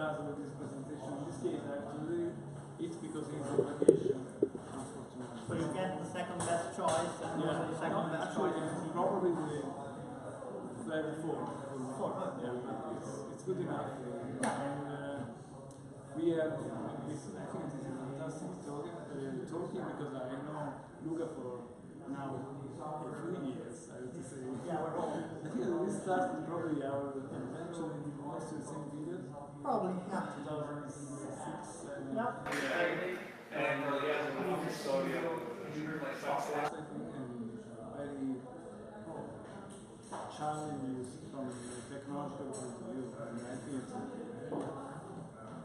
does with this presentation. In this case, actually, it's because he's on vacation, unfortunately. So you get the second best choice, and yeah, the second best choice is probably the level 4. Yeah, it's good enough. And we have this, I think this is a fantastic talking because I know Luca for now a few years, I would say. Yeah, we're all. I think we started probably our adventure in most of the same period. Probably, yeah. 2006, 7. Yeah. And he has a long story of success. I think very challenges from the technological point of view. And I think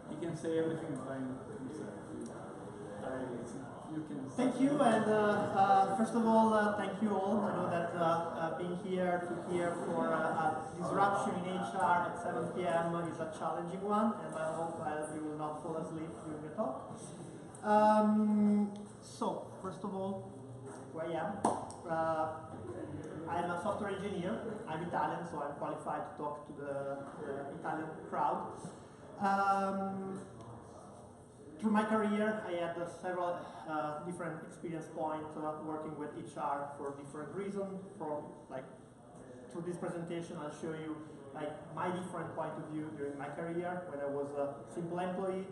he can say everything by himself. You can. Thank you, and first of all, thank you all. I know that being here to hear for a disruption in HR at 7 p.m. is a challenging one, and I hope you will not fall asleep during the talk. So, first of all, who I am. I'm a software engineer. I'm Italian, so I'm qualified to talk to the Italian crowd. Through my career, I had several different experience points working with HR for different reasons. Through this presentation, I'll show you my different point of view during my career when I was a simple employee,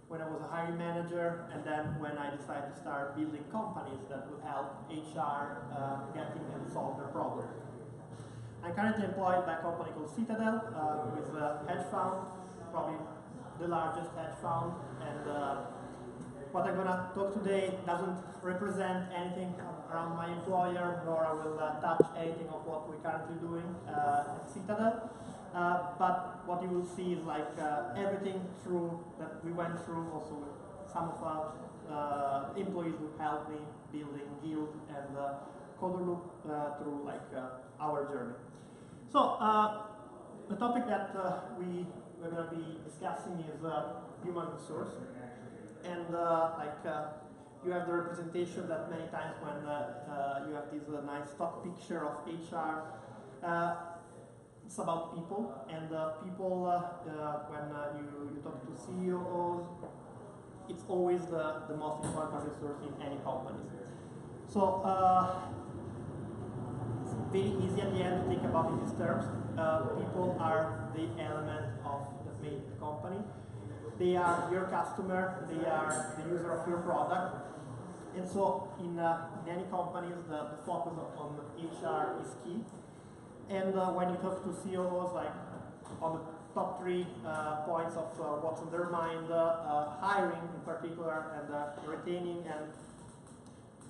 when I was a hiring manager, and then when I decided to start building companies that would help HR getting and solve their problems. I'm currently employed by a company called Citadel, with a hedge fund, probably the largest hedge fund, and what I'm going to talk today doesn't represent anything around my employer, nor I will touch anything of what we're currently doing at Citadel. But what you will see is everything that we went through, also with some of our employees who helped me building Guild and Coderloop through our journey. So the topic that we're going to be discussing is human resource, and you have the representation that many times when you have this nice stock picture of HR. It's about people, and people, when you talk to CEOs, it's always the most important resource in any company. So it's very easy at the end to think about in these terms. People are the element that made the company. They are your customer, they are the user of your product. And so in many companies, the focus on HR is key. And when you talk to CEOs, on the top 3 points of what's on their mind, hiring in particular, and retaining and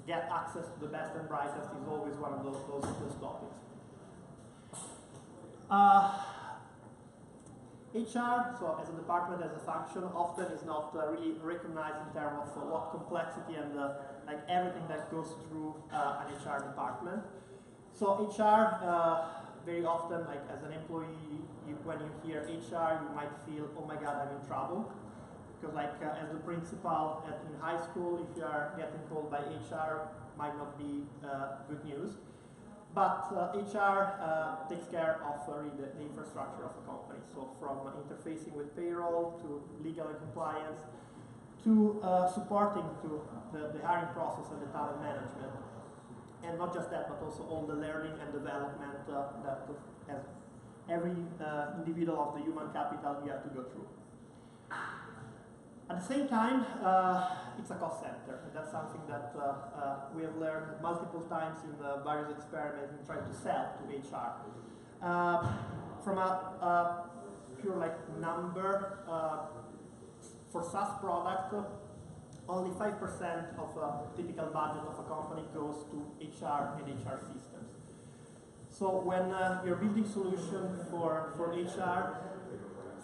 get access to the best and brightest is always one of those topics. HR, so as a department, as a function, often is not really recognized in terms of what complexity and everything that goes through an HR department. So HR, very often, as an employee, when you hear HR, you might feel, oh my God, I'm in trouble. Because as the principal in high school, if you are getting called by HR, might not be good news. But HR takes care of really the infrastructure of a company. So from interfacing with payroll to legal and compliance to supporting to the hiring process and the talent management. And not just that, but also all the learning and development that as every individual of the human capital you have to go through. At the same time, it's a cost center, and that's something that we have learned multiple times in various experiments in trying to sell to HR. From a pure number, for SaaS product, only 5% of a typical budget of a company goes to HR and HR systems. So when you're building solution for HR,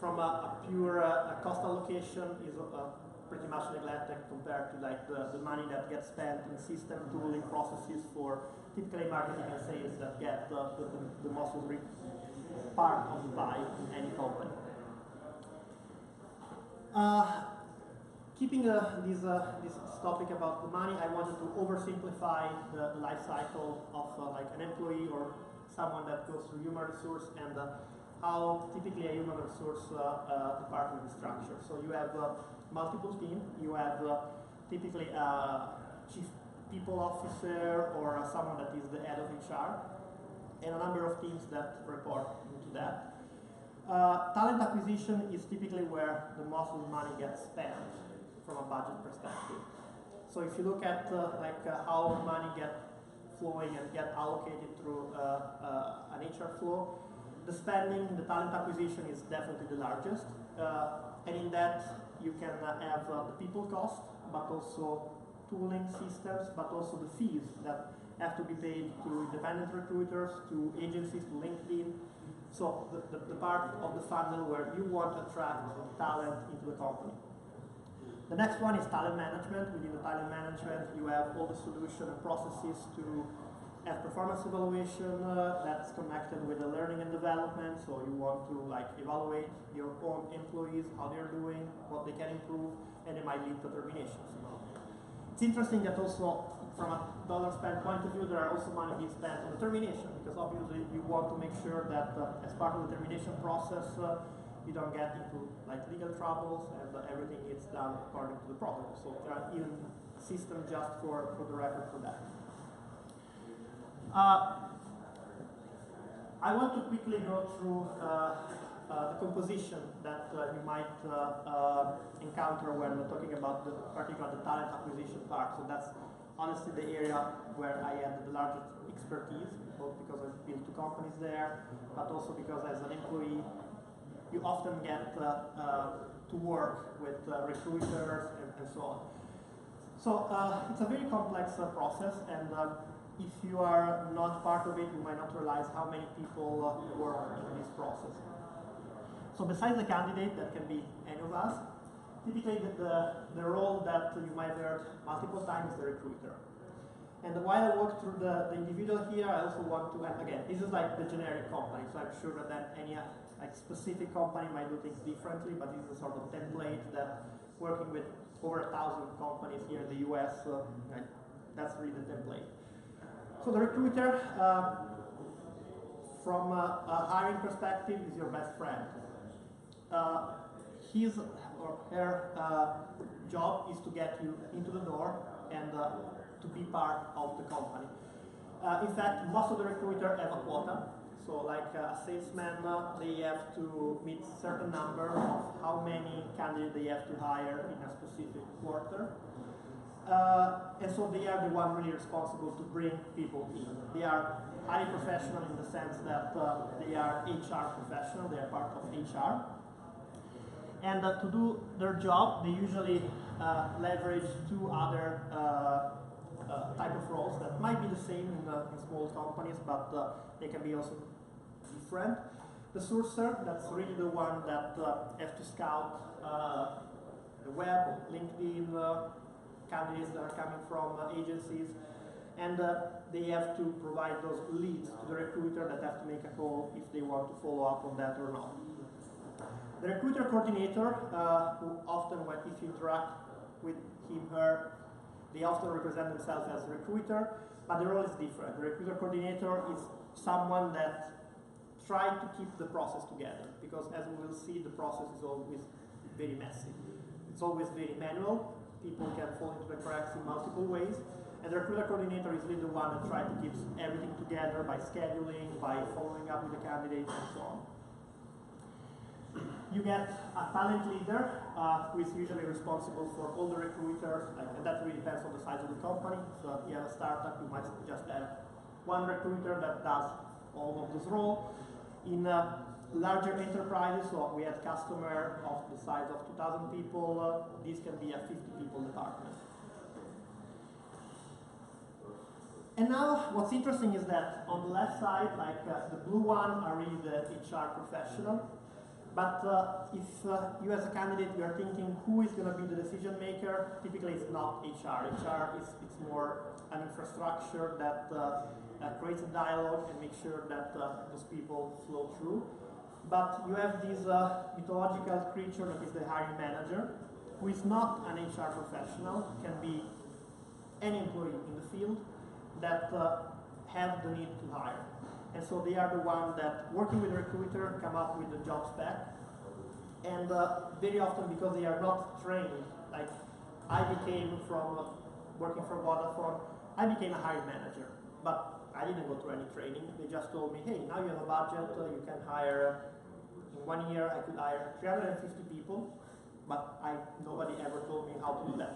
from a pure cost allocation is pretty much neglected compared to the money that gets spent in system tooling processes for typically marketing and sales that get the most part of the pie in any company. Keeping this topic about the money, I wanted to oversimplify the life cycle of an employee or someone that goes through human resource and how typically a human resource department is structured. So you have multiple teams. You have typically a chief people officer or someone that is the head of HR, and a number of teams that report into that. Talent acquisition is typically where the most of the money gets spent from a budget perspective. So if you look at how money gets flowing and get allocated through an HR flow, the spending in the talent acquisition is definitely the largest. And in that you can have the people cost, but also tooling systems, but also the fees that have to be paid to independent recruiters, to agencies, to LinkedIn. So the part of the funnel where you want to attract talent into the company. The next one is talent management. Within the talent management, you have all the solution and processes to have performance evaluation that's connected with the learning and development. So you want to evaluate your own employees, how they're doing, what they can improve, and it might lead to terminations. It's interesting that also from a dollar spend point of view, there are also money being spent on the termination, because obviously you want to make sure that as part of the termination process, you don't get into legal troubles, and everything is done according to the protocol. So there are even systems just for the record for that. I want to quickly go through the composition that you might encounter when we're talking about particularly the talent acquisition part. So that's honestly the area where I had the largest expertise, both because I've built 2 companies there, but also because as an employee, you often get to work with recruiters and so on. So it's a very complex process, and if you are not part of it, you might not realize how many people work in this process. So besides the candidate, that can be any of us, typically the role that you might have heard multiple times is the recruiter. And while I walk through the individual here, I also want to, and again, this is the generic company, so I'm sure that any specific company might do things differently, but this is a sort of template that working with over 1,000 companies here in the US, that's really the template. So the recruiter, from a hiring perspective, is your best friend. His or her job is to get you into the door and to be part of the company. In fact, most of the recruiters have a quota. So like a salesman, they have to meet certain number of how many candidates they have to hire in a specific quarter. And so they are the one really responsible to bring people in. They are highly professional in the sense that they are HR professional, they are part of HR. And to do their job, they usually leverage 2 other type of roles that might be the same in small companies, but they can be also different. The sourcer, that's really the one that has to scout the web, LinkedIn, candidates that are coming from agencies, and they have to provide those leads to the recruiter that have to make a call if they want to follow up on that or not. The recruiter coordinator, who often, if you interact with him, her, they often represent themselves as a recruiter, but the role is different. The recruiter coordinator is someone that tries to keep the process together, because as we will see, the process is always very messy. It's always very manual. People can fall into the cracks in multiple ways, and the recruiter coordinator is really the one that tries to keep everything together by scheduling, by following up with the candidates, and so on. You get a talent leader who is usually responsible for all the recruiters, and that really depends on the size of the company. So if you have a startup, you might just have 1 recruiter that does all of this role. In larger enterprises, so we had customer of the size of 2,000 people, this can be a 50 people department. And now what's interesting is that on the left side, the blue one are really the HR professional. But if you as a candidate, you are thinking who is going to be the decision maker, typically it's not HR. HR is more an infrastructure that creates a dialogue and makes sure that those people flow through. But you have this mythological creature that is the hiring manager, who is not an HR professional, can be any employee in the field that have the need to hire. and so they are the one that, working with the recruiter, come up with the job spec. And very often, because they are not trained, like I became from working for Vodafone, I became a hiring manager, but I didn't go through any training. They just told me, hey, now you have a budget, you can hire, in 1 year I could hire 350 people, but nobody ever told me how to do that.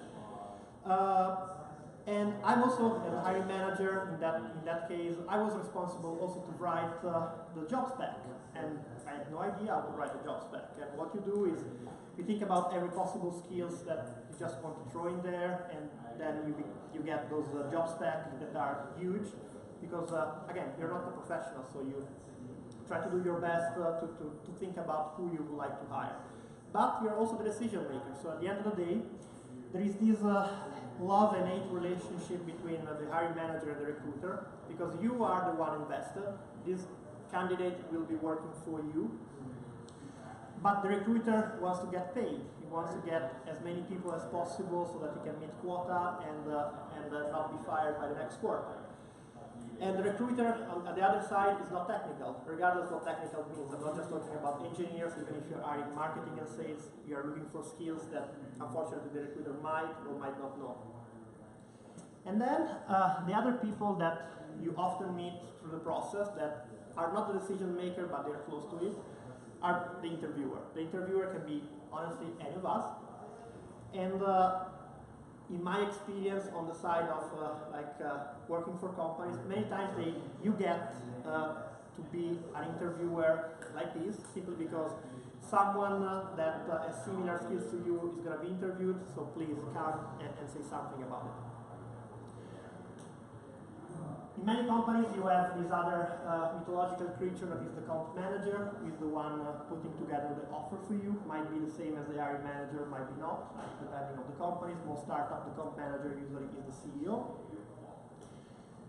And I'm also, as a hiring manager, in that case, I was responsible also to write the job spec. And I had no idea how to write a job spec. And what you do is, you think about every possible skills that you just want to throw in there, and then you get those job specs that are huge, because again, you're not a professional, so you try to do your best to think about who you would like to hire. But you're also the decision maker, so at the end of the day, there is this love and hate relationship between the hiring manager and the recruiter, because you are the one invested. This candidate will be working for you, but the recruiter wants to get paid. He wants to get as many people as possible so that he can meet quota and not be fired by the next quarter. And the recruiter on the other side is not technical, regardless of what technical means. I'm not just talking about engineers. Even if you are in marketing and sales, you are looking for skills that unfortunately the recruiter might or might not know. And then the other people that you often meet through the process that are not the decision maker, but they're close to it, are the interviewer. The interviewer can be, honestly, any of us. And in my experience on the side of working for companies, many times you get to be an interviewer like this, simply because someone that has similar skills to you is going to be interviewed, so please come and say something about it. In many companies, you have this other mythological creature that is the comp manager, who is the one putting together the offer for you. Might be the same as the hiring manager, might be not, depending on the companies. Most startups, the comp manager usually is the CEO.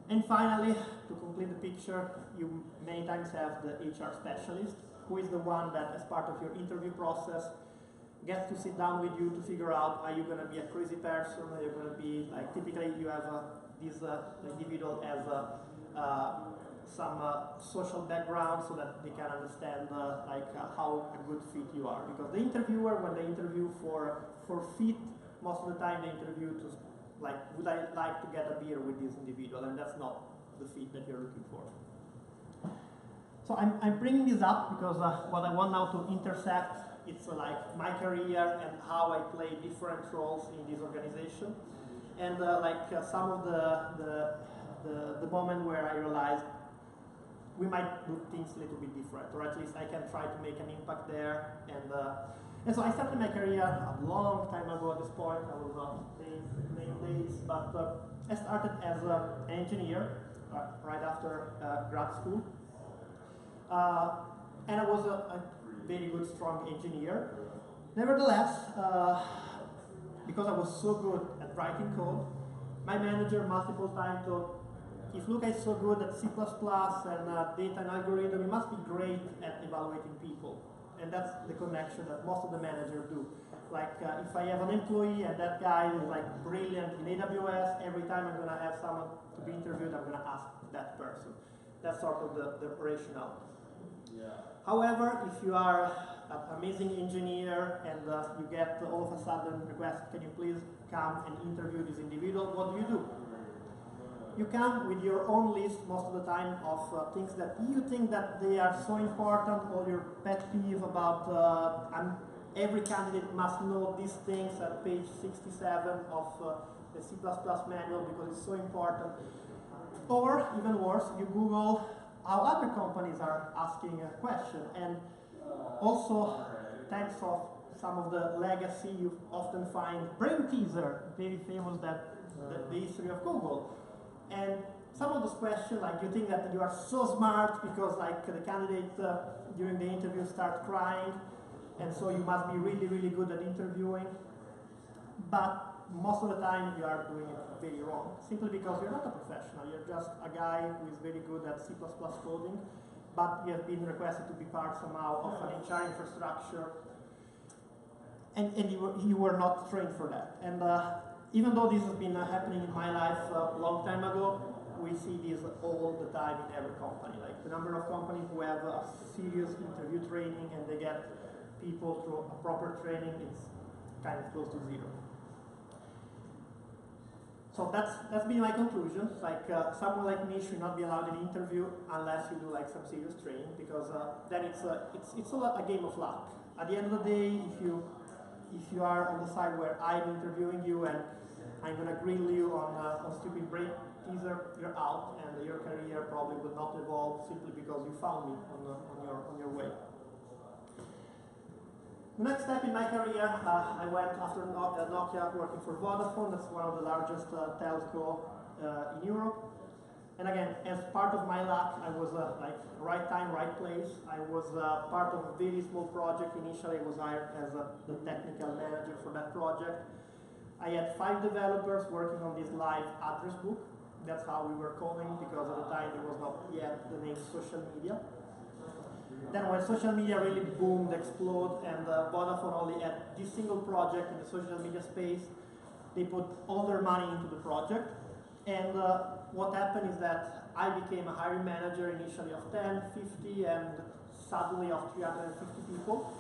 And finally, to complete the picture, you many times have the HR specialist, who is the one that, as part of your interview process, gets to sit down with you to figure out, are you going to be a crazy person? Are you going to be, like, typically you have this individual has some social background so that they can understand how a good fit you are. Because the interviewer, when they interview for fit, most of the time they interview to, like, would I like to get a beer with this individual? And that's not the fit that you're looking for. So I'm bringing this up because what I want now to intersect, it's like my career and how I play different roles in this organization. And some of the moment where I realized we might do things a little bit different, or at least I can try to make an impact there. And so I started my career a long time ago at this point. I will not name dates, but I started as an engineer right after grad school. And I was a very good, strong engineer. Nevertheless, because I was so good at writing code, my manager multiple times thought, if Luca is so good at C++ and data and algorithm, he must be great at evaluating people. And that's the connection that most of the managers do. Like, if I have an employee and that guy is like brilliant in AWS, every time I'm going to have someone to be interviewed, I'm going to ask that person. That's sort of the rationale. However, if you are an amazing engineer and you get all of a sudden request, can you please come and interview this individual, what do? You come with your own list most of the time of things that you think that they are so important, or your pet peeve about every candidate must know these things at page 67 of the C++ manual because it's so important. Or, even worse, you Google how other companies are asking a question. And also, thanks of some of the legacy, you often find Brain Teaser, very famous, that the history of Google. And some of those questions, like, you think that you are so smart because, like, the candidate during the interview starts crying, and so you must be really, really good at interviewing. But most of the time you are doing it very wrong, simply because you're not a professional. You're just a guy who is very good at C++ coding, but you have been requested to be part somehow of an HR infrastructure, and you were not trained for that. And even though this has been happening in my life a long time ago, we see this all the time in every company. Like the number of companies who have a serious interview training and they get people through a proper training, it's kind of close to zero. So that's been my conclusion. Like someone like me should not be allowed an interview unless you do like some serious training, because then it's a game of luck. At the end of the day, if you are on the side where I'm interviewing you and I'm gonna grill you on stupid brain teaser, you're out, and your career probably will not evolve simply because you found me on your way. The next step in my career, I went after Nokia working for Vodafone. That's one of the largest telco in Europe. And again, as part of my luck, I was like right time, right place. I was part of a very small project. Initially, I was hired as the technical manager for that project. I had 5 developers working on this live address book. That's how we were calling, because at the time there was not yet the name social media. Then when social media really boomed, exploded, and Vodafone only had this single project in the social media space, they put all their money into the project. And what happened is that I became a hiring manager initially of 10, 50, and suddenly of 350 people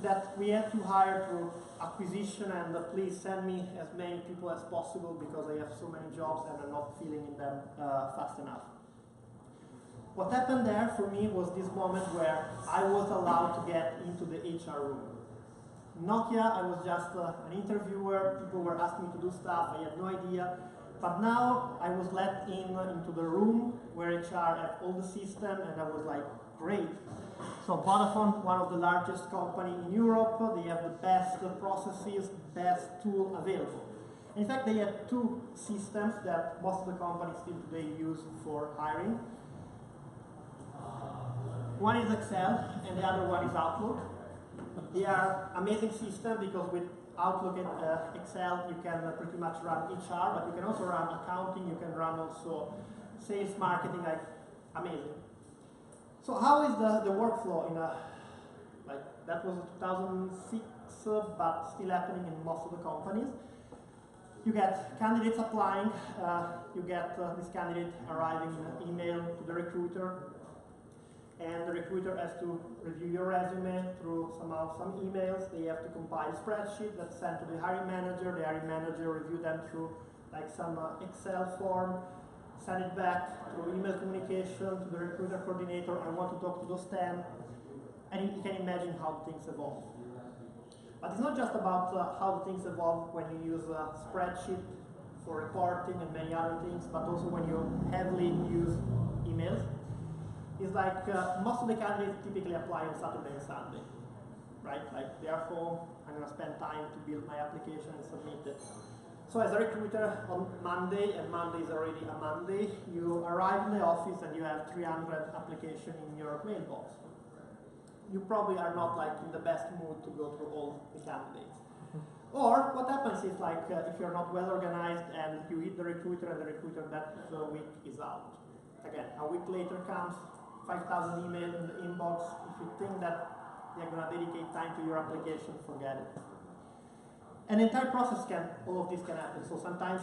that we had to hire through acquisition, and please send me as many people as possible because I have so many jobs and I'm not filling in them fast enough. What happened there for me was this moment where I was allowed to get into the HR room. Nokia, I was just an interviewer, people were asking me to do stuff, I had no idea. But now I was let into the room where HR had all the system, and I was like, great. So Vodafone, one of the largest company in Europe, they have the best processes, best tool available. In fact, they had 2 systems that most of the companies still today use for hiring. One is Excel, and the other one is Outlook. They are amazing systems because with Outlook and Excel, you can pretty much run HR, but you can also run accounting, you can run also sales, marketing, like amazing. So how is the workflow in like that was 2006, but still happening in most of the companies. You get candidates applying, you get this candidate arriving in an email to the recruiter, and the recruiter has to review your resume through some emails. They have to compile a spreadsheet that's sent to the hiring manager. The hiring manager review them through like some Excel form, send it back through email communication to the recruiter coordinator. I want to talk to those 10, and you can imagine how things evolve. But it's not just about how things evolve when you use a spreadsheet for reporting and many other things, but also when you heavily use emails. It's like most of the candidates typically apply on Saturday and Sunday, right? Like they are home, I'm gonna spend time to build my application and submit it. So as a recruiter on Monday, and Monday is already a Monday, you arrive in the office and you have 300 applications in your mailbox. You probably are not like in the best mood to go through all the candidates. Or what happens is like if you're not well organized and you hit the recruiter and the recruiter that week is out. Again, a week later comes 5,000 emails in the inbox. If you think that they're going to dedicate time to your application, forget it. And the entire process all of this can happen. So sometimes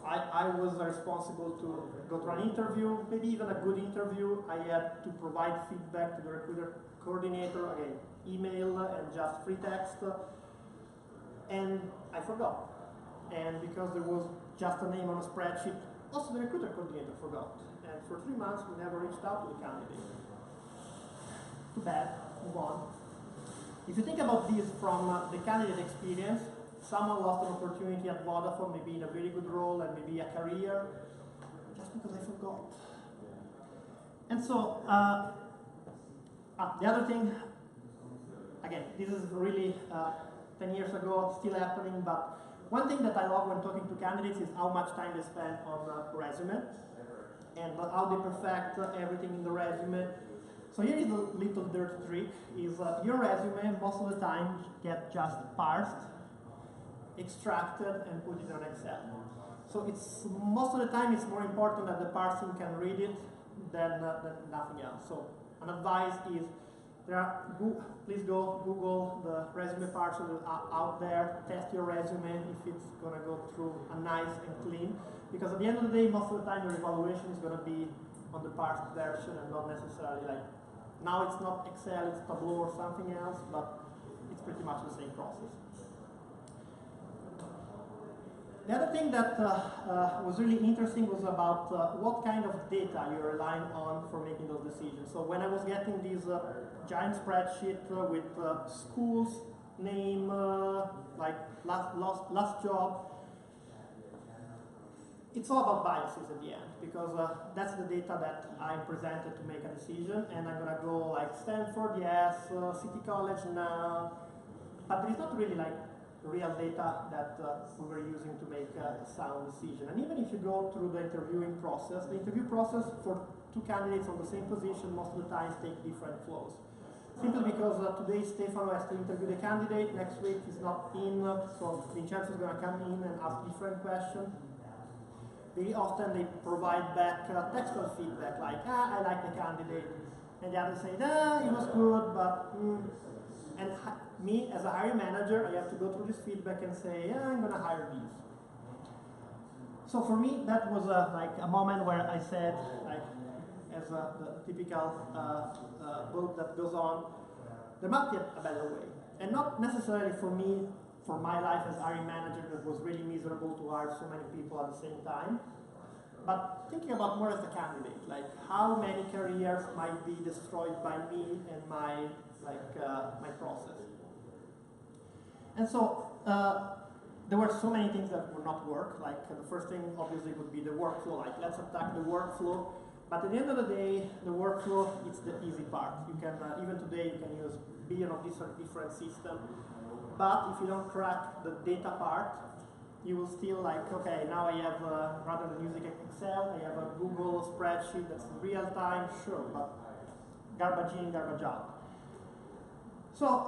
I was responsible to go to an interview, maybe even a good interview. I had to provide feedback to the recruiter coordinator, again, email and just free text. And I forgot. And because there was just a name on a spreadsheet, also the recruiter coordinator forgot. And for 3 months, we never reached out to the candidate. Too bad, move on. If you think about this from the candidate experience, someone lost an opportunity at Vodafone, maybe in a very good role and maybe a career, just because I forgot. And so, the other thing, again, this is really 10 years ago, still happening, but one thing that I love when talking to candidates is how much time they spend on the resume and how they perfect everything in the resume. So here is a little dirty trick, is your resume most of the time get just parsed, extracted, and put it on Excel. So it's most of the time it's more important that the parsing can read it than nothing else. So an advice is Please go Google the resume parts out there, test your resume if it's going to go through a nice and clean. Because at the end of the day, most of the time your evaluation is going to be on the parsed version and not necessarily like, now it's not Excel, it's Tableau or something else, but it's pretty much the same process. The other thing that was really interesting was about what kind of data you're relying on for making those decisions. So when I was getting these giant spreadsheet with schools, name, like last job, it's all about biases at the end, because that's the data that I presented to make a decision, and I'm gonna go like Stanford, yes, City College, no, but there's not really like real data that we were using to make a sound decision. And even if you go through the interview process for two candidates on the same position most of the time take different flows. Simply because today Stefano has to interview the candidate, next week he's not in, so Vincenzo is going to come in and ask different questions. Very often they provide back textual feedback like, I like the candidate, and the other say, he was good, but and me as a hiring manager, I have to go through this feedback and say, I'm going to hire these. So for me, that was like a moment where I said, like, as the typical bulb that goes on, there must be a better way. And not necessarily for me, for my life as hiring manager, that was really miserable to hire so many people at the same time, but thinking about more as a candidate, like how many careers might be destroyed by me and my my process. And so there were so many things that would not work. Like the first thing obviously would be the workflow, like let's attack the workflow. But at the end of the day, the workflow, it's the easy part. You can, even today, you can use billion of different systems. But if you don't crack the data part, you will still like, okay, now I have, rather than using Excel, I have a Google spreadsheet that's real time, sure, but garbage in, garbage out. So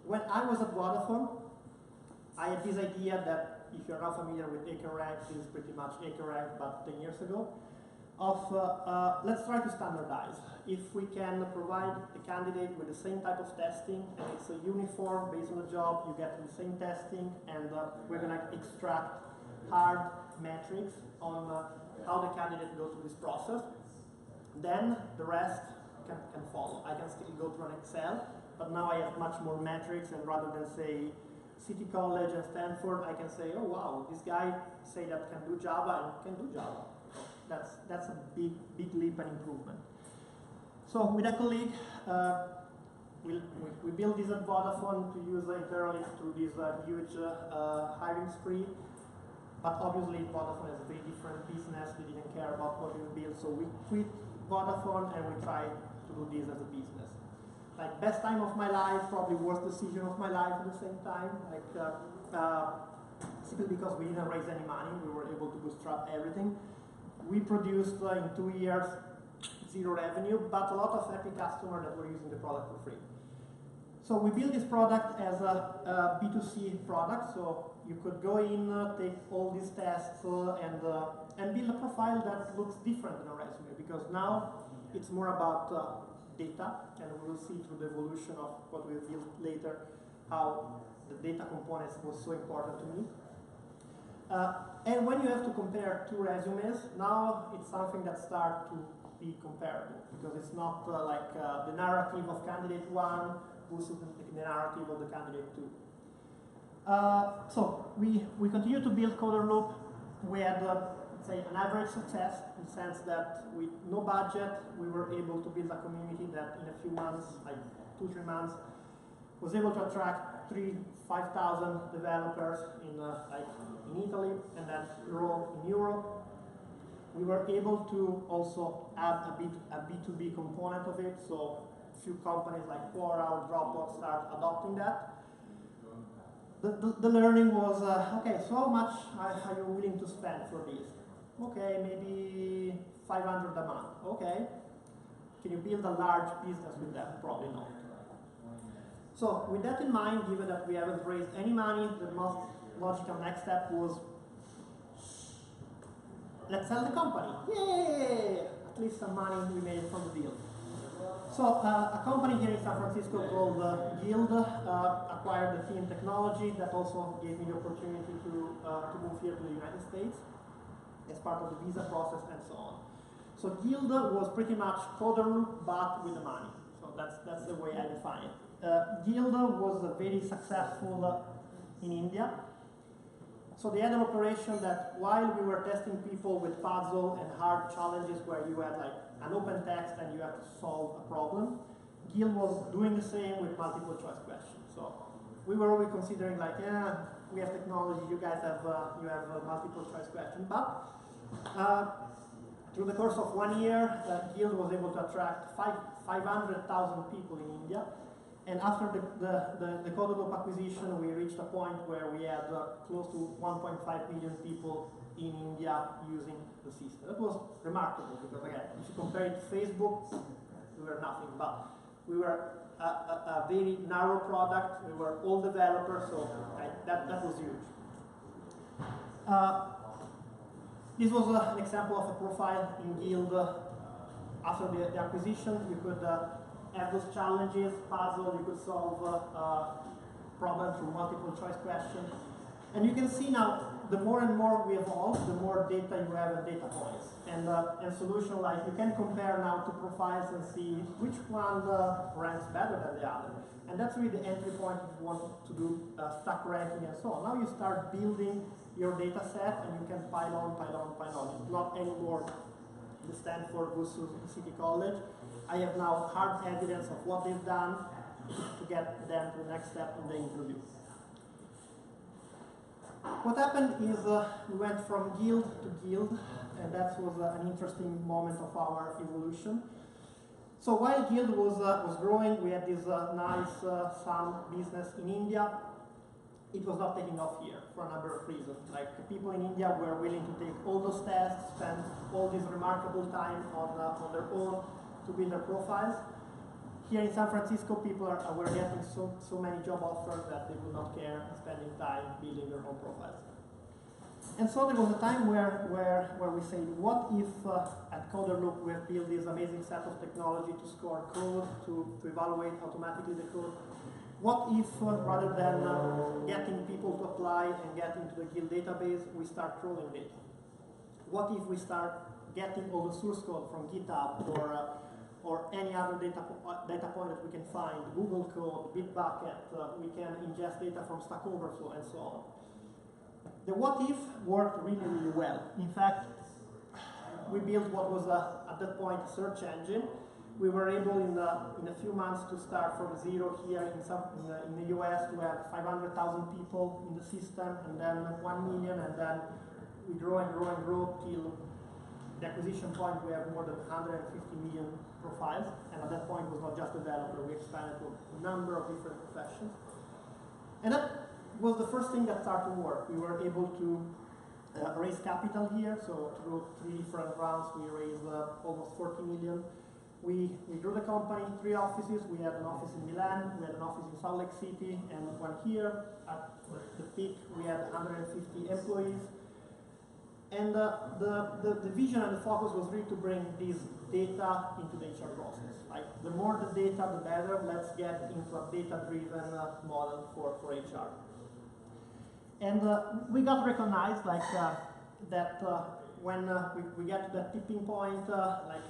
when I was at Vodafone, I had this idea that, if you're not familiar with AcreRank, this is pretty much AcreRank, but 10 years ago, of let's try to standardize. If we can provide the candidate with the same type of testing, and it's a uniform based on the job, you get the same testing, and we're going to extract hard metrics on how the candidate goes through this process, then the rest can follow. I can still go through an Excel, but now I have much more metrics, and rather than say City College and Stanford, I can say, oh wow, this guy say that can do Java and can do Java. That's a big leap and improvement. So with a colleague, we built this at Vodafone to use internally through this huge hiring spree. But obviously Vodafone is a very different business. We didn't care about what we built, so we quit Vodafone and we tried to do this as a business. Like best time of my life, probably worst decision of my life at the same time. Like simply because we didn't raise any money, we were able to bootstrap everything. We produced in 2 years 0 revenue, but a lot of happy customers that were using the product for free. So we built this product as a B2C product, so you could go in, take all these tests, and build a profile that looks different than a resume, because now it's more about data, and we will see through the evolution of what we build later how the data components was so important to me. And when you have to compare two resumes, now it's something that starts to be comparable, because it's not like the narrative of candidate 1 versus the narrative of the candidate 2. So we continue to build Coder Loop. We had, let's say, an average success in the sense that with no budget, we were able to build a community that in a few months, like 2-3 months, was able to attract 5,000 developers in Italy and then grow in Europe. We were able to also add a B2B component of it, so a few companies like Quora or Dropbox start adopting that. The learning was, okay, so how much are you willing to spend for this? Okay, maybe 500 a month. Okay. Can you build a large business with that? Probably not. So with that in mind, given that we haven't raised any money, the most logical next step was, let's sell the company. Yay! At least some money we made from the deal. So a company here in San Francisco called Guild acquired the theme technology. That also gave me the opportunity to move here to the United States as part of the visa process and so on. So Guild was pretty much Coderloop, but with the money. So that's the way I define it. Guild was very successful in India. So they had an operation that while we were testing people with puzzle and hard challenges where you had like an open text and you had to solve a problem, Guild was doing the same with multiple choice questions. So we were always considering like, yeah, we have technology, you guys have multiple choice questions. But through the course of 1 year, Guild was able to attract 500,000 people in India. And after the Coderloop acquisition, we reached a point where we had close to 1.5 million people in India using the system. That was remarkable because, again, if you compare it to Facebook, we were nothing, but we were a very narrow product. We were all developers, so that was huge. This was an example of a profile in Guild. After the acquisition, you could have those challenges, puzzle, you could solve problems through multiple choice questions. And you can see now, the more and more we evolve, the more data you have and data points. And solution like you can compare now to profiles and see which one ranks better than the other. And that's really the entry point if you want to do stack ranking and so on. Now you start building your data set and you can pile on. It's not anymore the Stanford versus City College. I have now hard evidence of what they've done to get them to the next step in the interview. What happened is we went from Guild to Guild, and that was an interesting moment of our evolution. So while Guild was growing, we had this nice sound business in India. It was not taking off here for a number of reasons. Like people in India were willing to take all those tests, spend all this remarkable time on their own to build their profiles. Here in San Francisco, people were getting so many job offers that they would not care spending time building their own profiles. And so there was a time where we said, what if at Coderloop we have built this amazing set of technology to score code, to evaluate automatically the code. What if rather than getting people to apply and get into the Guild database, we start crawling data? What if we start getting all the source code from GitHub or any other data point that we can find, Google code, Bitbucket, we can ingest data from Stack Overflow and so on. The what if worked really, really well. In fact, we built what was at that point a search engine. We were able in a few months to start from zero here in the US to have 500,000 people in the system, and then 1 million, and then we grow and grow and grow till the acquisition point we have more than 150 million profiles, and at that point it was not just developer, we expanded to a number of different professions. And that was the first thing that started to work. We were able to raise capital here, so through 3 different rounds we raised almost 40 million. We grew the company, 3 offices. We had an office in Milan, we had an office in Salt Lake City, and one here. At the peak we had 150 employees. And the vision and the focus was really to bring this data into the HR process. Like, the more the data, the better. Let's get into a data-driven model for HR. And we got recognized like that when we get to that tipping point, like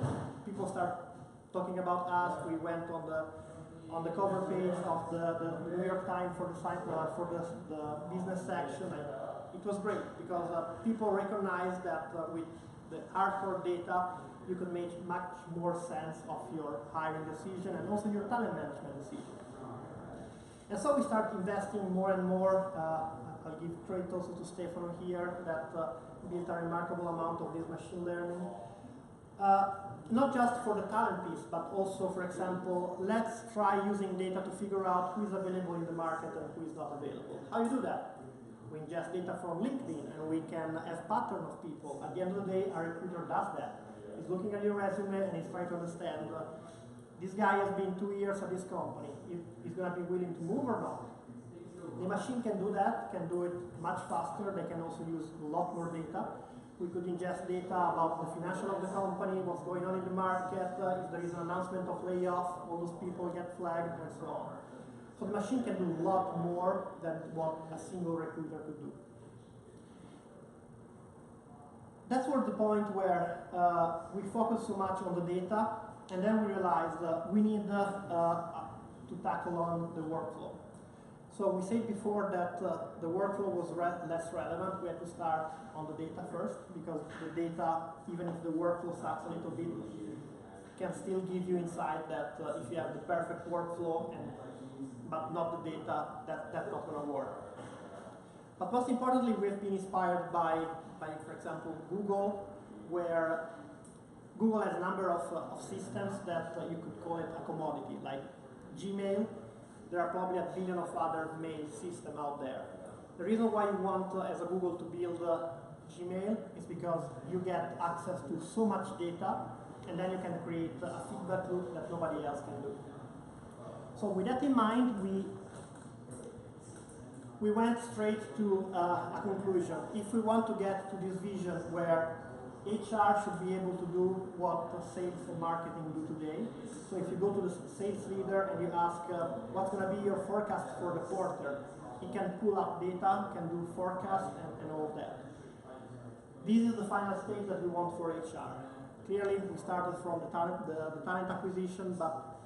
people start talking about us. We went on the cover page of the New York Times for the business section. It was great because people recognized that with the hardcore data, you could make much more sense of your hiring decision and also your talent management decision. And so we start investing more and more. I'll give credit also to Stefano here that built a remarkable amount of this machine learning. Not just for the talent piece, but also, for example, let's try using data to figure out who is available in the market and who is not available. How you do that? We ingest data from LinkedIn and we can have pattern of people. At the end of the day, our recruiter does that. He's looking at your resume and he's trying to understand, this guy has been 2 years at this company. He's going to be willing to move or not? The machine can do that, can do it much faster. They can also use a lot more data. We could ingest data about the financial of the company, what's going on in the market, if there is an announcement of layoff, all those people get flagged, and so on. So the machine can do a lot more than what a single recruiter could do. That's where the point where we focus so much on the data, and then we realized that we need to tackle on the workflow. So we said before that the workflow was less relevant. We had to start on the data first, because the data, even if the workflow sucks a little bit, can still give you insight that if you have the perfect workflow, but not the data, that's not going to work. But most importantly, we've been inspired by, for example, Google, where Google has a number of systems that you could call it a commodity, like Gmail. There are probably a billion of other mail systems out there. The reason why you want, as a Google, to build Gmail is because you get access to so much data, and then you can create a feedback loop that nobody else can do. So with that in mind, we went straight to a conclusion. If we want to get to this vision where HR should be able to do what sales and marketing do today. So if you go to the sales leader and you ask what's going to be your forecast for the quarter, he can pull up data, can do forecast and all of that. This is the final stage that we want for HR. Clearly, we started from the talent acquisition, but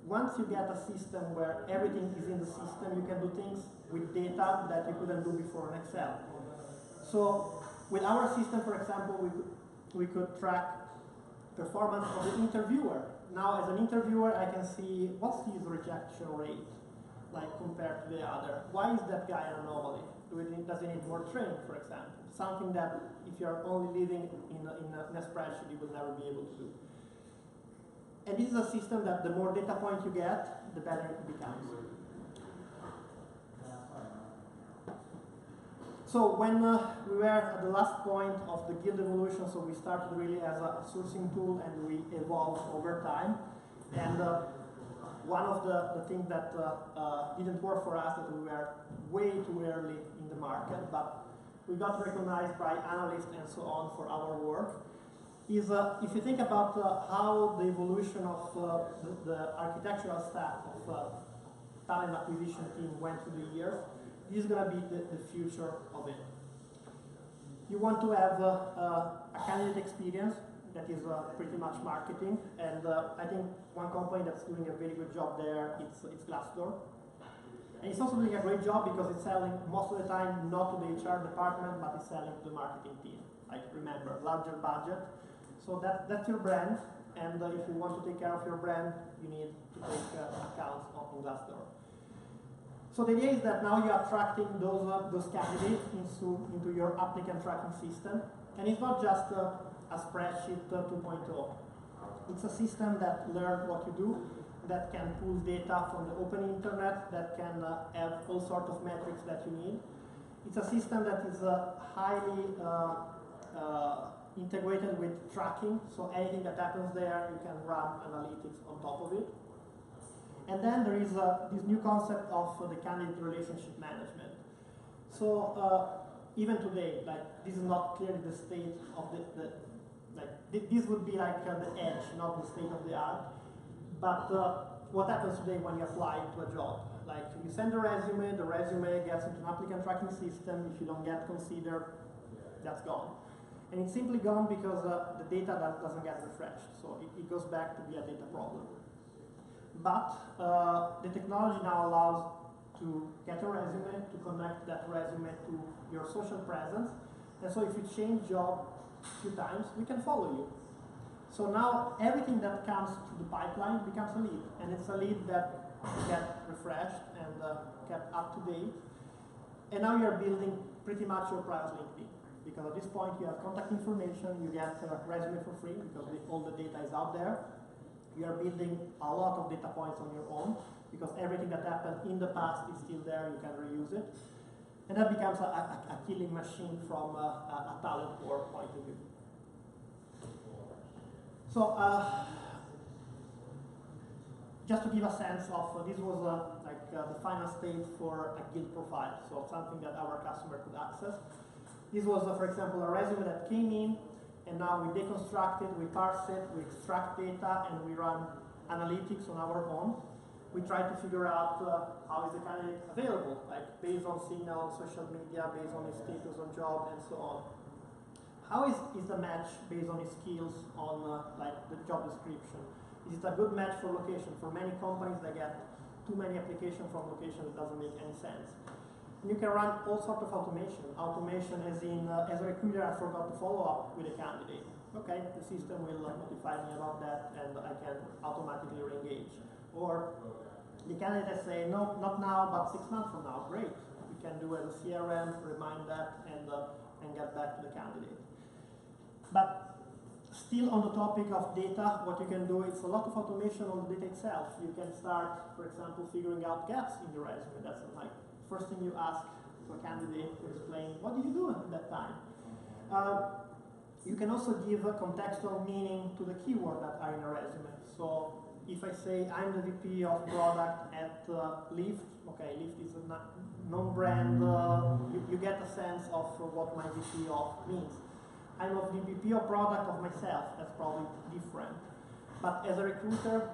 once you get a system where everything is in the system, you can do things with data that you couldn't do before in Excel. So with our system, for example, we could track performance of the interviewer. Now, as an interviewer, I can see what's his rejection rate, like compared to the other. Why is that guy an anomaly? Does he need more training, for example? Something that if you're only living in a spreadsheet, you will never be able to do. And this is a system that the more data points you get, the better it becomes. So when we were at the last point of the guild evolution, so we started really as a sourcing tool and we evolved over time. And one of the things that didn't work for us, that we were way too early in the market, but we got recognized by analysts and so on for our work, is if you think about how the evolution of the architectural stack of talent acquisition team went through the years, this is going to be the future of it. You want to have a candidate experience that is pretty much marketing, and I think one company that's doing a very good job there, it's Glassdoor. And it's also doing a great job because it's selling most of the time not to the HR department, but it's selling to the marketing team. Like, remember, larger budget. So that's your brand, and if you want to take care of your brand, you need to take accounts on Glassdoor. So the idea is that now you're attracting those candidates into your applicant tracking system, and it's not just a spreadsheet 2.0. It's a system that learns what you do, that can pull data from the open internet, that can have all sorts of metrics that you need. It's a system that is highly integrated with tracking, so anything that happens there, you can run analytics on top of it. And then there is this new concept of the candidate relationship management. So even today, like, this is not clearly the state of this would be like the edge, not the state of the art. But what happens today when you apply to a job? Like, you send a resume, the resume gets into an applicant tracking system. If you don't get considered, that's gone. And it's simply gone because the data doesn't get refreshed. So it goes back to be a data problem. But the technology now allows to get a resume, to connect that resume to your social presence. And so if you change job a few times, we can follow you. So now everything that comes to the pipeline becomes a lead. And it's a lead that gets refreshed and kept up to date. And now you're building pretty much your private LinkedIn. Because at this point you have contact information, you get a resume for free because all the data is out there. You are building a lot of data points on your own because everything that happened in the past is still there, you can reuse it. And that becomes a killing machine from a talent war point of view. So just to give a sense of, this was the final stage for a guild profile, so something that our customer could access. This was, for example, a resume that came in, and now we deconstruct it, we parse it, we extract data, and we run analytics on our own. We try to figure out how is the candidate available, like based on signal on social media, based on his status on job, and so on. How is the match based on his skills on like the job description? Is it a good match for location? For many companies, they get too many applications from location, it doesn't make any sense. And you can run all sorts of automation. Automation as in, as a recruiter, I forgot to follow up with a candidate. Okay, the system will notify me about that, and I can automatically re-engage. Or the candidate say, no, not now, but 6 months from now. Great. We can do as a CRM, remind that, and get back to the candidate. But still on the topic of data, what you can do is a lot of automation on the data itself. You can start, for example, figuring out gaps in the resume. That's like first thing you ask to a candidate to explain, what did you do at that time? You can also give a contextual meaning to the keywords that are in a resume. So if I say I'm the VP of product at Lyft, okay, Lyft is a known brand, you get a sense of what my VP of means. I'm of the VP of product of myself, that's probably different. But as a recruiter,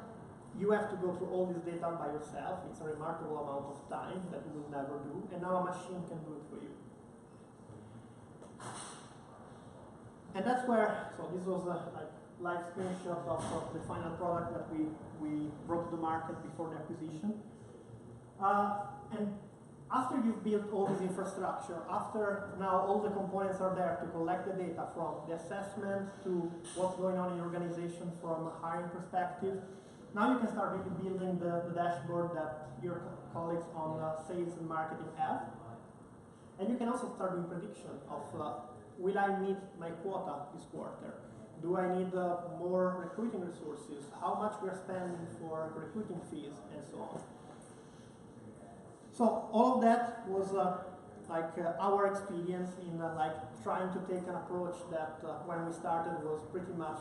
you have to go through all this data by yourself. It's a remarkable amount of time that you will never do, and now a machine can do it for you. And that's where, so this was a live screenshot of the final product that we brought to the market before the acquisition. And after you've built all this infrastructure, after now all the components are there to collect the data from the assessment to what's going on in your organization from a hiring perspective, now you can start really building the dashboard that your colleagues on sales and marketing have. And you can also start doing prediction of will I meet my quota this quarter? Do I need more recruiting resources? How much we're spending for recruiting fees and so on. So all of that was our experience in trying to take an approach that when we started was pretty much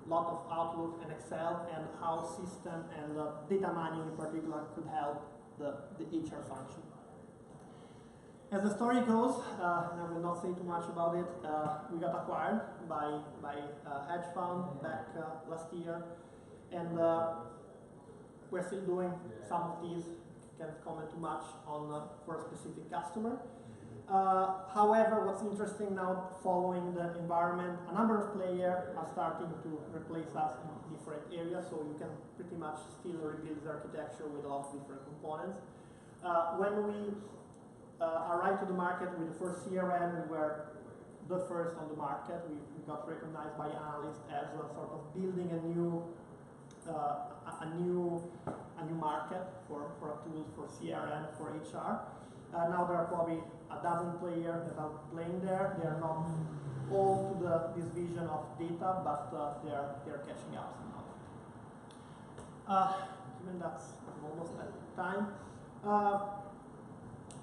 a lot of Outlook and Excel, and how system and data mining in particular could help the HR function. As the story goes, and I will not say too much about it, we got acquired by a hedge fund back last year, and we're still doing some of these. Can't comment too much on for a specific customer. However, what's interesting now, following the environment, a number of players are starting to replace us in different areas, so you can pretty much still rebuild the architecture with a lot of different components. When we arrived to the market with the first CRM, we were the first on the market. We got recognized by analysts as a sort of building a new market for a tool for CRM, for HR. Now there are probably a dozen players that are playing there. They are not all to this vision of data, but they are catching up somehow. Given that's almost at time.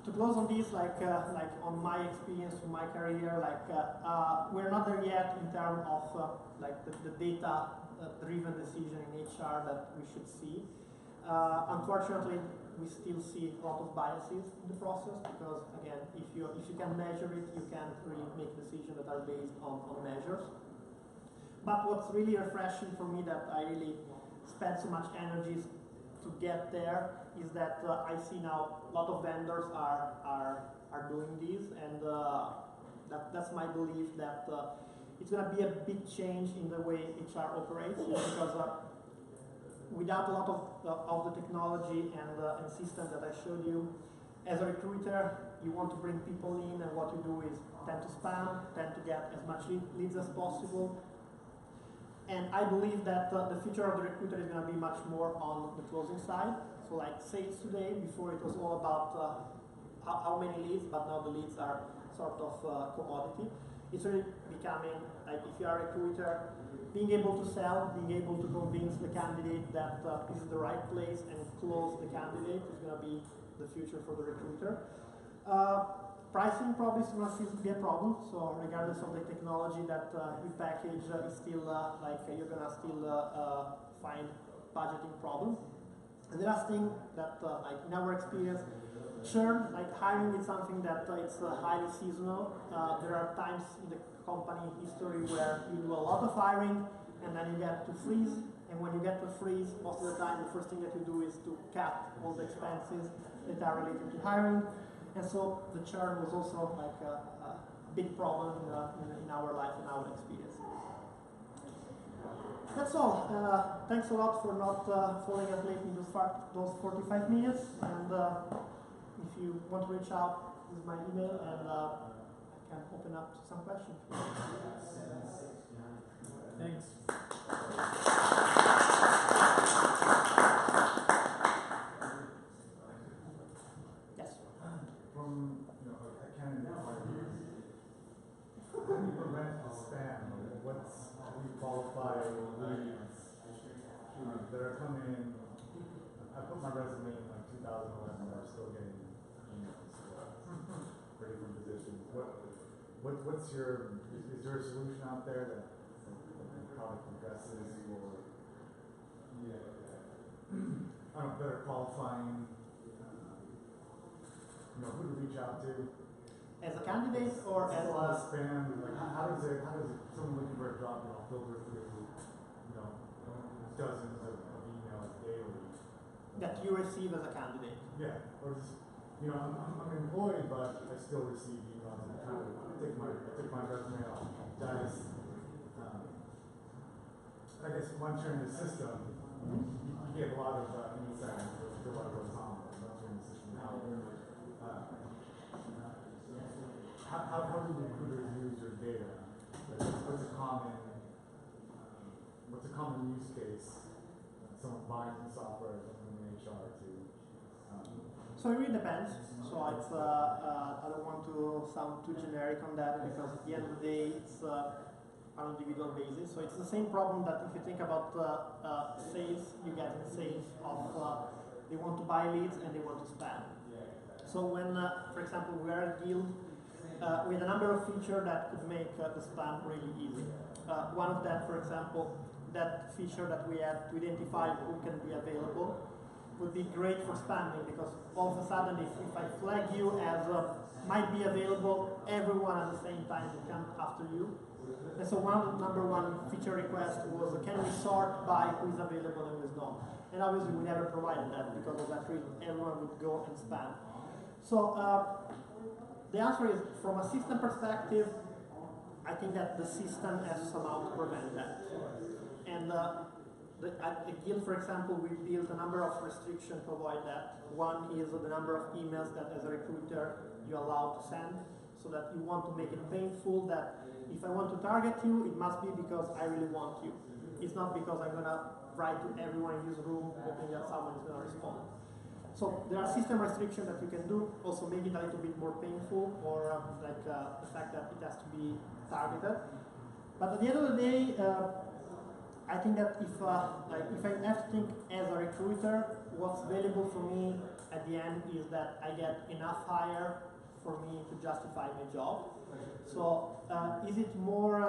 To close on this, on my experience from my career, we're not there yet in terms of the data-driven decision in HR that we should see. Unfortunately, we still see a lot of biases in the process because, again, if you can measure it, you can't really make decisions that are based on measures. But what's really refreshing for me that I really spent so much energy to get there is that I see now a lot of vendors are doing this, and that's my belief that it's going to be a big change in the way HR operates, because without a lot of the technology and systems that I showed you, as a recruiter, you want to bring people in, and what you do is tend to spam, tend to get as much leads as possible. And I believe that the future of the recruiter is going to be much more on the closing side. So like sales today, before it was all about how many leads, but now the leads are sort of commodity. It's really becoming, like, if you are a recruiter, being able to sell, being able to convince the candidate that this is the right place and close the candidate is going to be the future for the recruiter. Pricing probably is going to still be a problem, so regardless of the technology that you package, is still you're going to still find budgeting problem. And the last thing that, in our experience, churn, like hiring is something that it's highly seasonal. There are times in the company history where you do a lot of hiring and then you get to freeze. And when you get to freeze, most of the time the first thing that you do is to cut all the expenses that are related to hiring. And so the churn was also like a big problem in our life, in our experience. That's all. Thanks a lot for not falling asleep in those 45 minutes. And if you want to reach out, this is my email, and I can open up to some questions. Thanks. Yes. From a candidate point of view, how do you prevent the spam? How do you qualify leads that are coming in? I put my resume in like 2011, and I'm still getting emails for different positions. What's your, is there a solution out there that product addresses or better qualifying who to reach out to? As a candidate or as a spam? Like how does someone looking for a job filter through dozens of emails daily that you receive as a candidate? Yeah, or just I'm employed, but I still receive emails and kind of take my resume off. Guys, I guess once you're in the system, you get a lot of insight into what goes on once you're in the system. How do recruiters use your data? What's a common use case? Someone buying some software, someone in HR to. So it really depends. So it's I don't want to sound too generic on that because at the end of the day it's on an individual basis. So it's the same problem that if you think about sales, you get in sales of they want to buy leads and they want to spam. So when, for example, we are a guild, we had a number of features that could make the spam really easy. One of them, for example, that feature that we had to identify who can be available would be great for spamming because all of a sudden if I flag you as might be available, everyone at the same time will come after you. And so one of the number one feature requests was can we sort by who is available and who is not? And obviously we never provided that because of that reason everyone would go and spam. So the answer is from a system perspective, I think that the system has somehow to prevent that. And at the guild, for example, we built a number of restrictions to avoid that. One is the number of emails that as a recruiter you're allowed to send, so that you want to make it painful that if I want to target you, it must be because I really want you. It's not because I'm going to write to everyone in this room hoping that someone is going to respond. So there are system restrictions that you can do, also make it a little bit more painful, or the fact that it has to be targeted. But at the end of the day, I think that if I have to think as a recruiter, what's valuable for me at the end is that I get enough hire for me to justify my job. So is it more,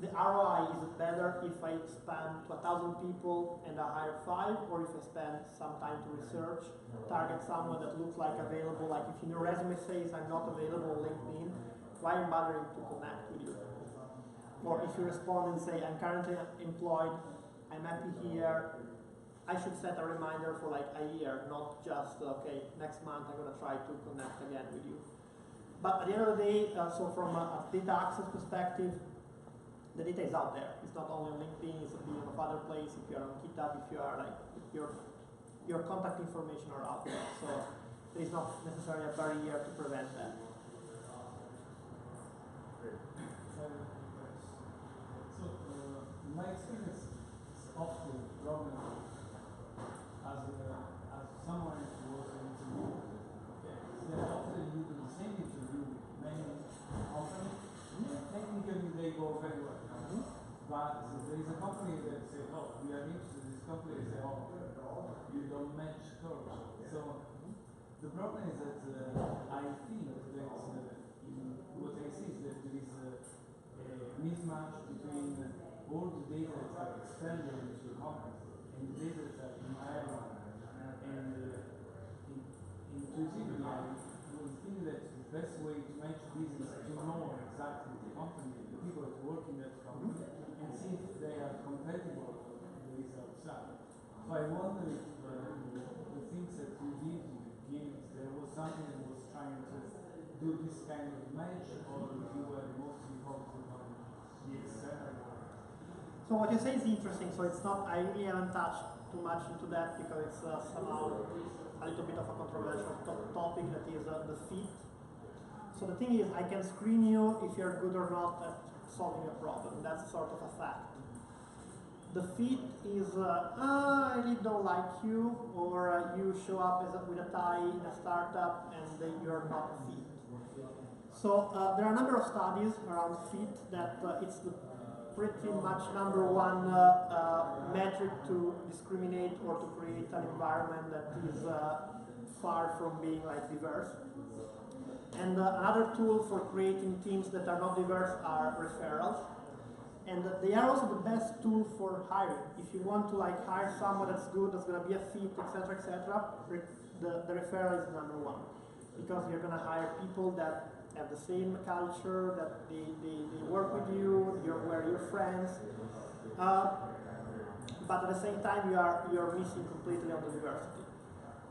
the ROI, is it better if I spam to 1,000 people and I hire 5, or if I spend some time to research, target someone that looks like available, like if your resume says I'm not available on LinkedIn, why am I bothering to connect with you? Or if you respond and say, I'm currently employed, I'm happy here, I should set a reminder for like a year, not just, okay, next month I'm going to try to connect again with you. But at the end of the day, so from a data access perspective, the data is out there. It's not only on LinkedIn, it's a billion of other places. If you're on Meetup, if you are like, your contact information are out there. So there is not necessarily a barrier to prevent that. My experience is often problem as someone who was an interview. They often you do the same interview with many companies. Technically they go very well. But there is a company that says, oh, we are interested in this company, they say, oh, you don't match culture. So the problem is that I think that what I see is that there is a mismatch between all the data that are extended into the company and the data that are in Ireland and into best way to make business to know exactly the company, the people that work in that company, and see if they are compatible with outside. So I wonder if the things that you did in the beginning, there was something that was trying to do this kind of match, or if you were mostly focused on the external. So what you say is interesting. So it's not, I really haven't touched too much into that because it's somehow a little bit of a controversial topic, that is the fit. So the thing is, I can screen you if you're good or not at solving a problem. That's sort of a fact. The fit is, I really don't like you, or you show up with a tie in a startup and you're not fit. So there are a number of studies around fit that it's the pretty much number one metric to discriminate or to create an environment that is far from being like diverse. And another tool for creating teams that are not diverse are referrals. And they are also the best tool for hiring. If you want to like hire someone that's good, that's going to be a fit, etc., the referral is number one, because you're going to hire people that have the same culture, that they work with you, where you're friends, but at the same time you're missing completely on the diversity.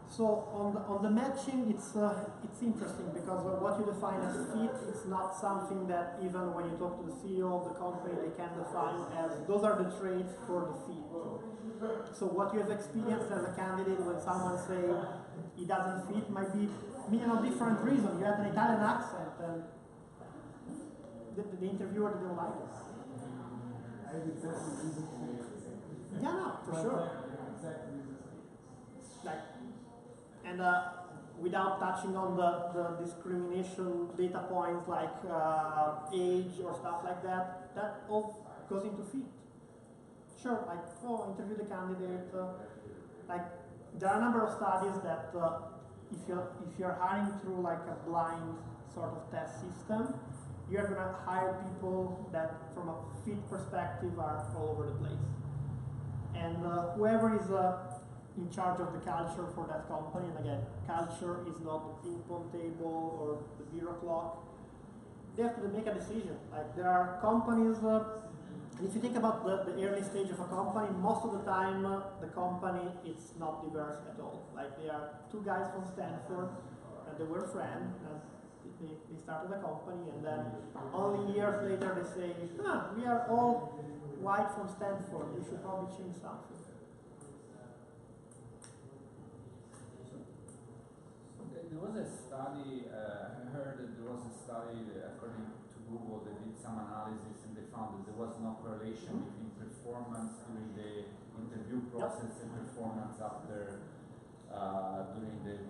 So on the matching, it's interesting because what you define as fit, it's not something that even when you talk to the CEO of the company, they can define as those are the traits for the fit. So what you have experienced as a candidate when someone say he doesn't fit might be million of different reasons. You had an Italian accent and the interviewer didn't like it. Yeah, no, for sure. Like, and without touching on the discrimination data points like age or stuff like that, that all goes into fit. Sure, like, interview the candidate. Like, there are a number of studies that if you're hiring through like a blind sort of test system, you're going to hire people that from a fit perspective are all over the place. And whoever is in charge of the culture for that company, and again, culture is not the ping pong table or the bureau clock, they have to make a decision. Like, there are companies, if you think about the early stage of a company, most of the time the company is not diverse at all. Like, they are two guys from Stanford, and they were friends, and they started a company, and then only years later they say, we are all white from Stanford, we should probably change something. There was a study, I heard that there was a study, according to Google, they did some analysis and they found that there was no correlation between performance during the interview process and performance after, during the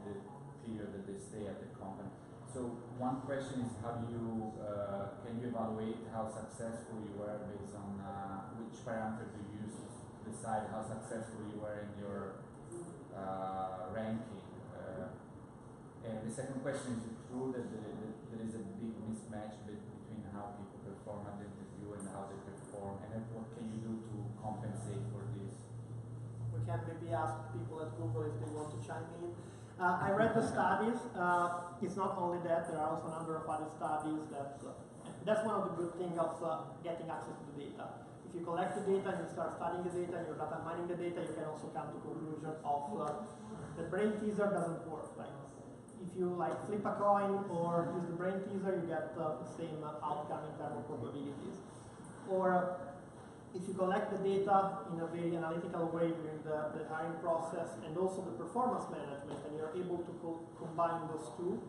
period that they stay at the company. So one question is, how do you, can you evaluate how successful you were based on which parameter do you use to decide how successful you were in your ranking? And the second question, is it true that there is a big mismatch between how people perform at the interview and how they perform, and what can you do to compensate for this? We can maybe ask people at Google if they want to chime in. I read the studies. It's not only that, there are also a number of other studies that's one of the good things of getting access to the data. If you collect the data and you start studying the data and you're data mining the data, you can also come to the conclusion of the brain teaser doesn't work. Like, if you like flip a coin or use the brain teaser, you get the same outcome in terms of probabilities. Or if you collect the data in a very analytical way during the hiring process and also the performance management, and you're able to combine those two,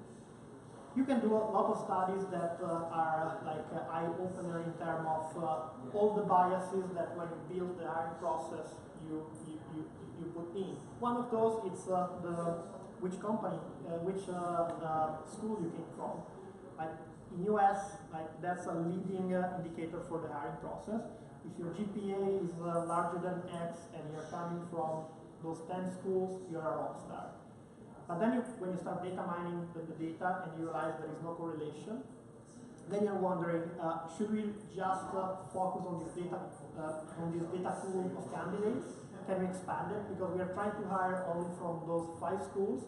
you can do a lot of studies that are like eye-opener in terms of all the biases that when you build the hiring process you put in. One of those is which company, which school you came from. Like in US, like that's a leading indicator for the hiring process. If your GPA is larger than X and you're coming from those 10 schools, you're a rock star. But then when you start data mining the data and you realize there is no correlation, then you're wondering, should we just focus on this data pool of candidates? Can we expand it? Because we are trying to hire only from those 5 schools,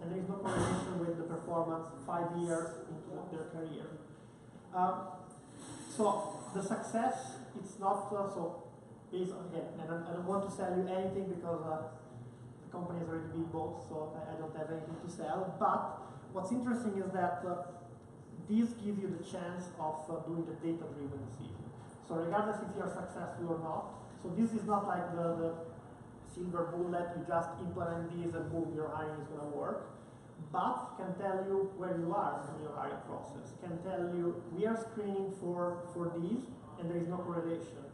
and there is no correlation with the performance 5 years into their career. So the success, it's not so based on, again, and I don't want to sell you anything because the company has already been bought, so I don't have anything to sell. But what's interesting is that these give you the chance of doing the data-driven decision. So regardless if you're successful or not, so this is not like the silver bullet, you just implement these and boom, your hiring is going to work. But can tell you where you are in your hiring process. Can tell you, we are screening for these, and there is no correlation.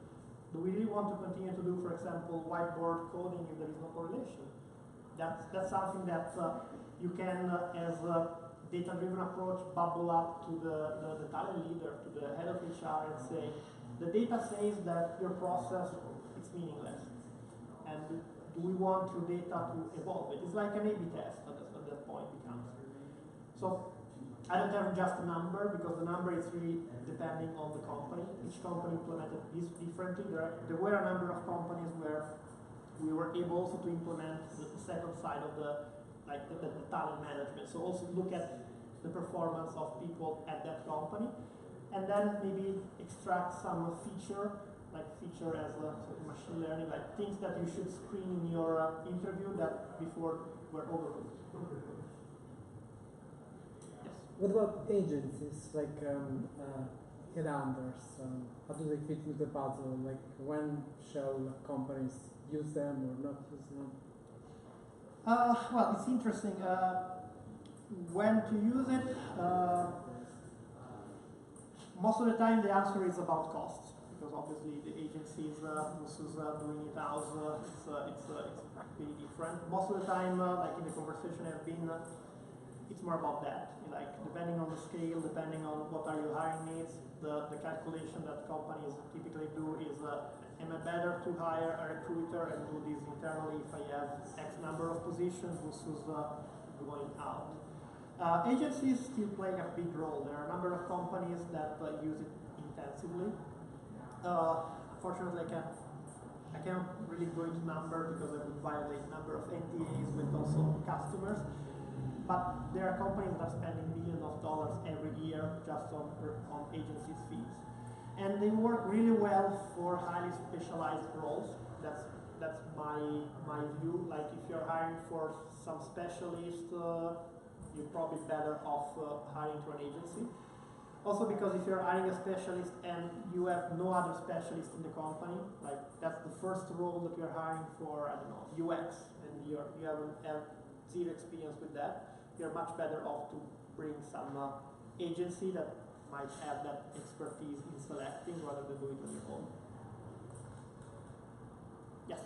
Do we really want to continue to do, for example, whiteboard coding if there is no correlation? That's something that you can, as a data-driven approach, bubble up to the talent leader, to the head of HR, and say, the data says that your process is meaningless. And do we want your data to evolve it? It's like an A/B test at that point becomes. So I don't have just a number because the number is really depending on the company. Each company implemented this differently. There were a number of companies where we were able also to implement the second side of the talent management. So also look at the performance of people at that company, and then maybe extract some feature as machine learning, like things that you should screen in your interview that before were overlooked. Yes. What about agencies, like headhunters? How do they fit into the puzzle? Like, when shall companies use them or not use them? Well, it's interesting. When to use it? Most of the time, the answer is about costs, because obviously the agencies versus doing it out, it's really different. Most of the time, like in the conversation I've been, it's more about that. Like depending on the scale, depending on what are your hiring needs, the calculation that companies typically do is, am I better to hire a recruiter and do this internally if I have X number of positions versus going out? Agencies still play a big role. There are a number of companies that use it intensively. Unfortunately, I can't really go into number because I would violate a number of NDAs with also customers. But there are companies that are spending millions of dollars every year just on agencies' fees. And they work really well for highly specialized roles. That's my view. Like if you're hiring for some specialist, you're probably better off hiring to an agency. Also because if you're hiring a specialist and you have no other specialist in the company, like that's the first role that you're hiring for, I don't know, UX, and you haven't had zero experience with that, you're much better off to bring some agency that might have that expertise in selecting rather than do it on your own. Yes?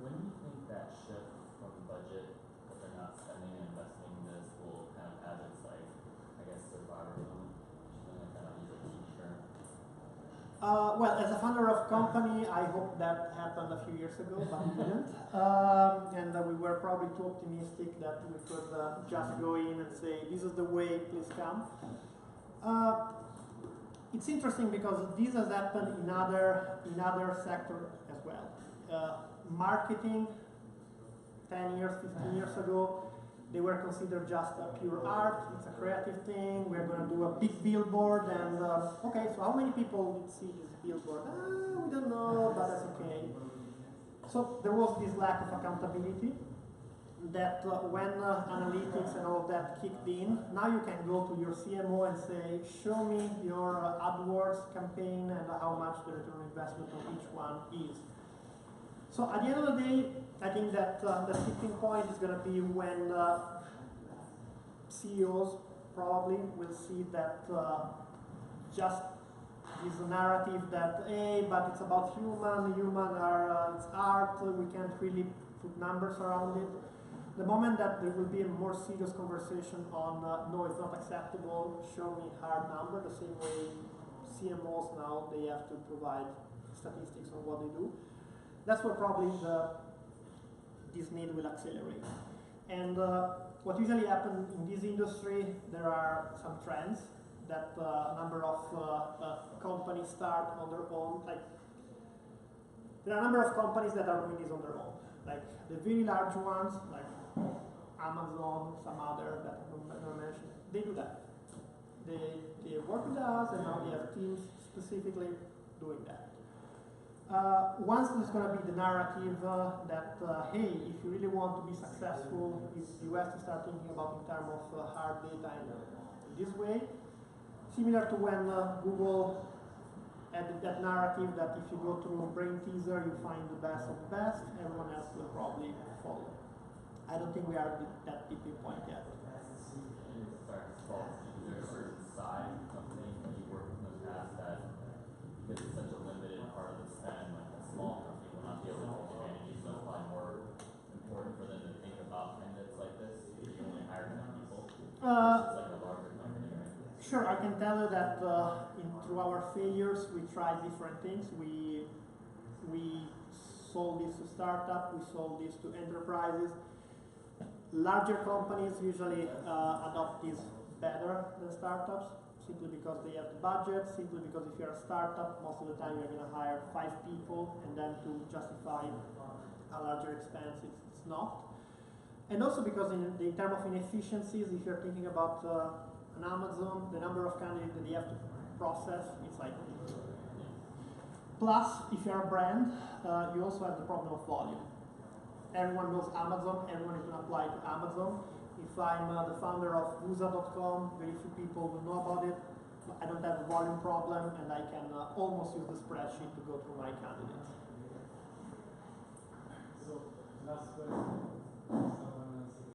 When do you think that shift from budget that they're not spending and investing in this will kind of have its, like, I guess, survivor moment? Something like that, use a t-shirt. Well, as a founder of company, I hope that happened a few years ago, but it didn't. And we were probably too optimistic that we could just go in and say, this is the way, please come. It's interesting because this has happened in other sectors as well. Marketing, 10 years, 15 years ago, they were considered just a pure art, it's a creative thing, we're going to do a big billboard, and okay, so how many people would see this billboard? We don't know, but that's okay. So there was this lack of accountability that when analytics and all of that kicked in, now you can go to your CMO and say, show me your AdWords campaign and how much the return on investment on each one is. So at the end of the day, I think that the tipping point is going to be when CEOs probably will see that just this narrative that, hey, but it's about human are, it's art, we can't really put numbers around it. The moment that there will be a more serious conversation on, no, it's not acceptable, show me hard number, the same way CMOs now, they have to provide statistics on what they do. That's where probably this need will accelerate. And what usually happens in this industry, there are some trends that a number of companies start on their own. Like, there are a number of companies that are doing this on their own. Like the very large ones, like Amazon, some other that I don't mention, they do that. They work with us, and now they have teams specifically doing that. Once there's going to be the narrative that, hey, if you really want to be successful, you have to start thinking about in terms of hard data in this way. Similar to when Google had that narrative that if you go through Brain Teaser, you find the best of the best, everyone else will probably follow. I don't think we are at that tipping point yet. Sorry, Paul, is there a certain size company that you work with in the past that, because it's such a limited part of the spend, like a small company will not be able to take advantage, so it's probably more important for them to think about candidates like this, if you only hire 10 people, versus like a larger company, right? Sure, I can tell you that through our failures, we tried different things. We sold this to startups, we sold this to enterprises. Larger companies usually adopt this better than startups, simply because they have the budget, simply because if you're a startup, most of the time you're going to hire 5 people, and then to justify a larger expense, it's not. And also because in terms of inefficiencies, if you're thinking about an Amazon, the number of candidates that you have to process, it's like. Plus, if you're a brand, you also have the problem of volume. Everyone knows Amazon, everyone is going to apply to Amazon. If I'm the founder of Usa.com, very few people will know about it. I don't have a volume problem, and I can almost use the spreadsheet to go through my candidates. So, last question.